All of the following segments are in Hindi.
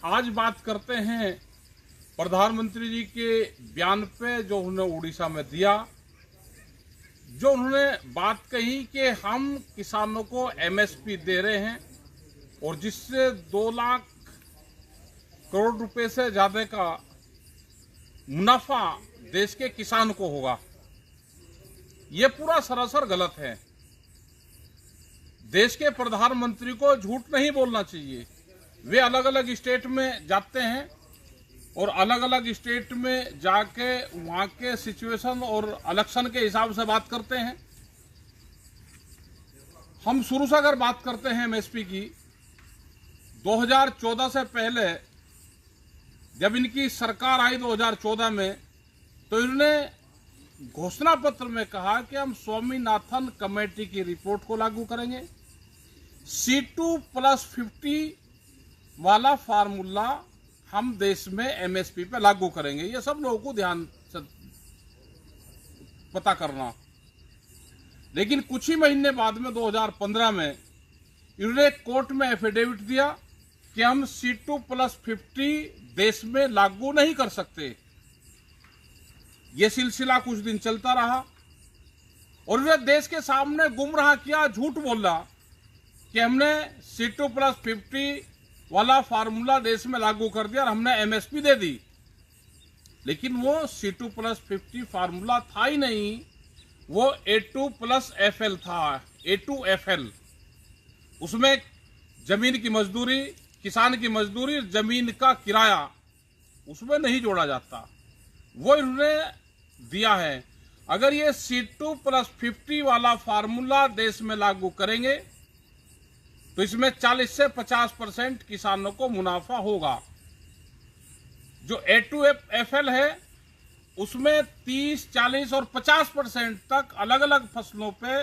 आज बात करते हैं प्रधानमंत्री जी के बयान पे जो उन्होंने उड़ीसा में दिया। जो उन्होंने बात कही कि हम किसानों को एमएसपी दे रहे हैं और जिससे 2 लाख करोड़ रुपए से ज्यादा का मुनाफा देश के किसान को होगा, ये पूरा सरासर गलत है। देश के प्रधानमंत्री को झूठ नहीं बोलना चाहिए। वे अलग अलग स्टेट में जाते हैं और अलग अलग स्टेट में जाके वहां के सिचुएशन और इलेक्शन के हिसाब से बात करते हैं। हम शुरू से अगर बात करते हैं एमएसपी की, 2014 से पहले जब इनकी सरकार आई 2014 में, तो इन्होंने घोषणा पत्र में कहा कि हम स्वामीनाथन कमेटी की रिपोर्ट को लागू करेंगे, C2+50 वाला फार्मूला हम देश में एमएसपी पे लागू करेंगे। ये सब लोगों को ध्यान से पता करना। लेकिन कुछ ही महीने बाद में 2015 में इन्होंने कोर्ट में एफिडेविट दिया कि हम C2+50 देश में लागू नहीं कर सकते। ये सिलसिला कुछ दिन चलता रहा और इन्होंने देश के सामने गुमराह किया, झूठ बोला कि हमने C2+50 वाला फार्मूला देश में लागू कर दिया और हमने एमएसपी दे दी। लेकिन वो C2+50 फार्मूला था ही नहीं, वो A2+FL था, A2FL। उसमें जमीन की मजदूरी, किसान की मजदूरी, जमीन का किराया उसमें नहीं जोड़ा जाता, वो इन्होंने दिया है। अगर ये C2+50 वाला फार्मूला देश में लागू करेंगे तो इसमें 40 से 50% किसानों को मुनाफा होगा। जो A2FL है उसमें 30, 40 और 50% तक अलग अलग फसलों पे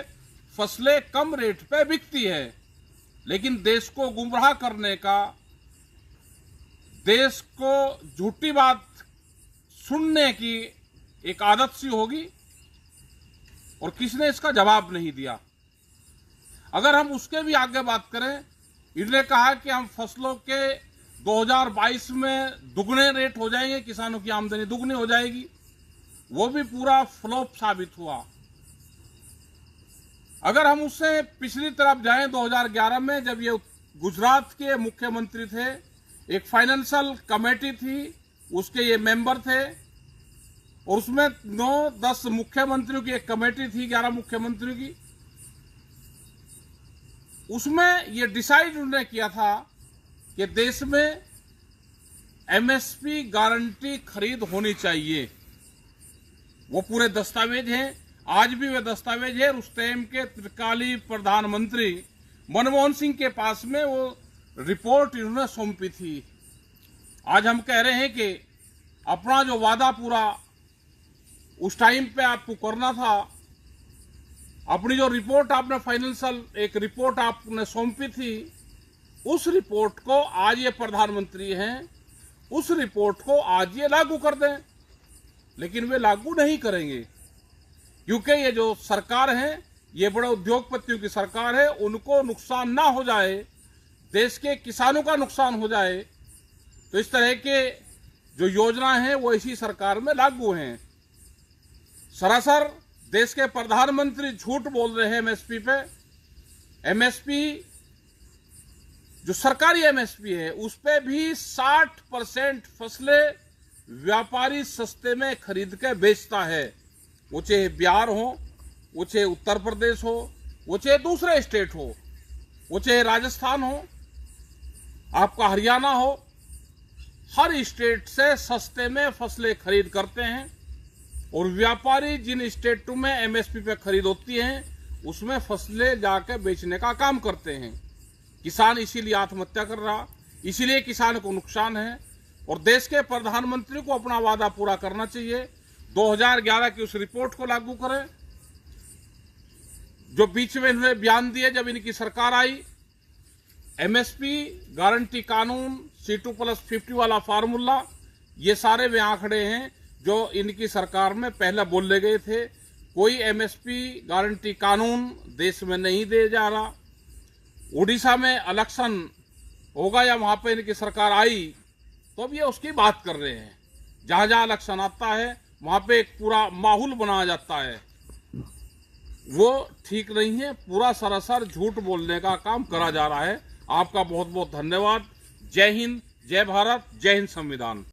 फसलें कम रेट पे बिकती है। लेकिन देश को गुमराह करने का, देश को झूठी बात सुनने की एक आदत सी होगी और किसने इसका जवाब नहीं दिया। अगर हम उसके भी आगे बात करें, इन्होंने कहा कि हम फसलों के 2022 में दुगने रेट हो जाएंगे, किसानों की आमदनी दुगनी हो जाएगी। वो भी पूरा फ्लॉप साबित हुआ। अगर हम उससे पिछली तरफ जाएं, 2011 में जब ये गुजरात के मुख्यमंत्री थे, एक फाइनेंशियल कमेटी थी, उसके ये मेंबर थे और उसमें 9-10 मुख्यमंत्रियों की एक कमेटी थी, 11 मुख्यमंत्रियों की। उसमें ये डिसाइड उन्होंने किया था कि देश में एमएसपी गारंटी खरीद होनी चाहिए। वो पूरे दस्तावेज हैं, आज भी वे दस्तावेज है। उस टाइम के तत्कालीन प्रधानमंत्री मनमोहन सिंह के पास में वो रिपोर्ट इन्होंने सौंपी थी। आज हम कह रहे हैं कि अपना जो वादा पूरा उस टाइम पे आपको करना था, अपनी जो रिपोर्ट आपने फाइनेंशियल एक रिपोर्ट आपने सौंपी थी, उस रिपोर्ट को आज ये प्रधानमंत्री हैं, उस रिपोर्ट को आज ये लागू कर दें। लेकिन वे लागू नहीं करेंगे क्योंकि ये जो सरकार है, ये बड़े उद्योगपतियों की सरकार है। उनको नुकसान ना हो जाए, देश के किसानों का नुकसान हो जाए, तो इस तरह के जो योजना है वो इसी सरकार में लागू हैं। सरासर देश के प्रधानमंत्री झूठ बोल रहे हैं एमएसपी पे। एमएसपी जो सरकारी एमएसपी है उस पे भी 60% फसलें व्यापारी सस्ते में खरीद के बेचता है। वो चाहे बिहार हो, वो चाहे उत्तर प्रदेश हो, वो चाहे दूसरे स्टेट हो, वो चाहे राजस्थान हो, आपका हरियाणा हो, हर स्टेट से सस्ते में फसलें खरीद करते हैं और व्यापारी जिन स्टेटों में एमएसपी पे खरीद होती हैं उसमें फसलें जाके बेचने का काम करते हैं। किसान इसीलिए आत्महत्या कर रहा, इसीलिए किसान को नुकसान है। और देश के प्रधानमंत्री को अपना वादा पूरा करना चाहिए। 2011 की उस रिपोर्ट को लागू करें जो बीच में इन्होंने बयान दिए जब इनकी सरकार आई। एमएसपी गारंटी कानून, C2+50 वाला फार्मूला, ये सारे वे आंकड़े हैं जो इनकी सरकार में पहले बोले गए थे। कोई एमएसपी गारंटी कानून देश में नहीं दे जा रहा। उड़ीसा में इलेक्शन होगा या वहां पर इनकी सरकार आई तो अब ये उसकी बात कर रहे हैं। जहां जहां इलेक्शन आता है वहां पे एक पूरा माहौल बनाया जाता है, वो ठीक नहीं है। पूरा सरासर झूठ बोलने का काम करा जा रहा है। आपका बहुत बहुत धन्यवाद। जय हिंद, जय भारत, जय हिंद संविधान।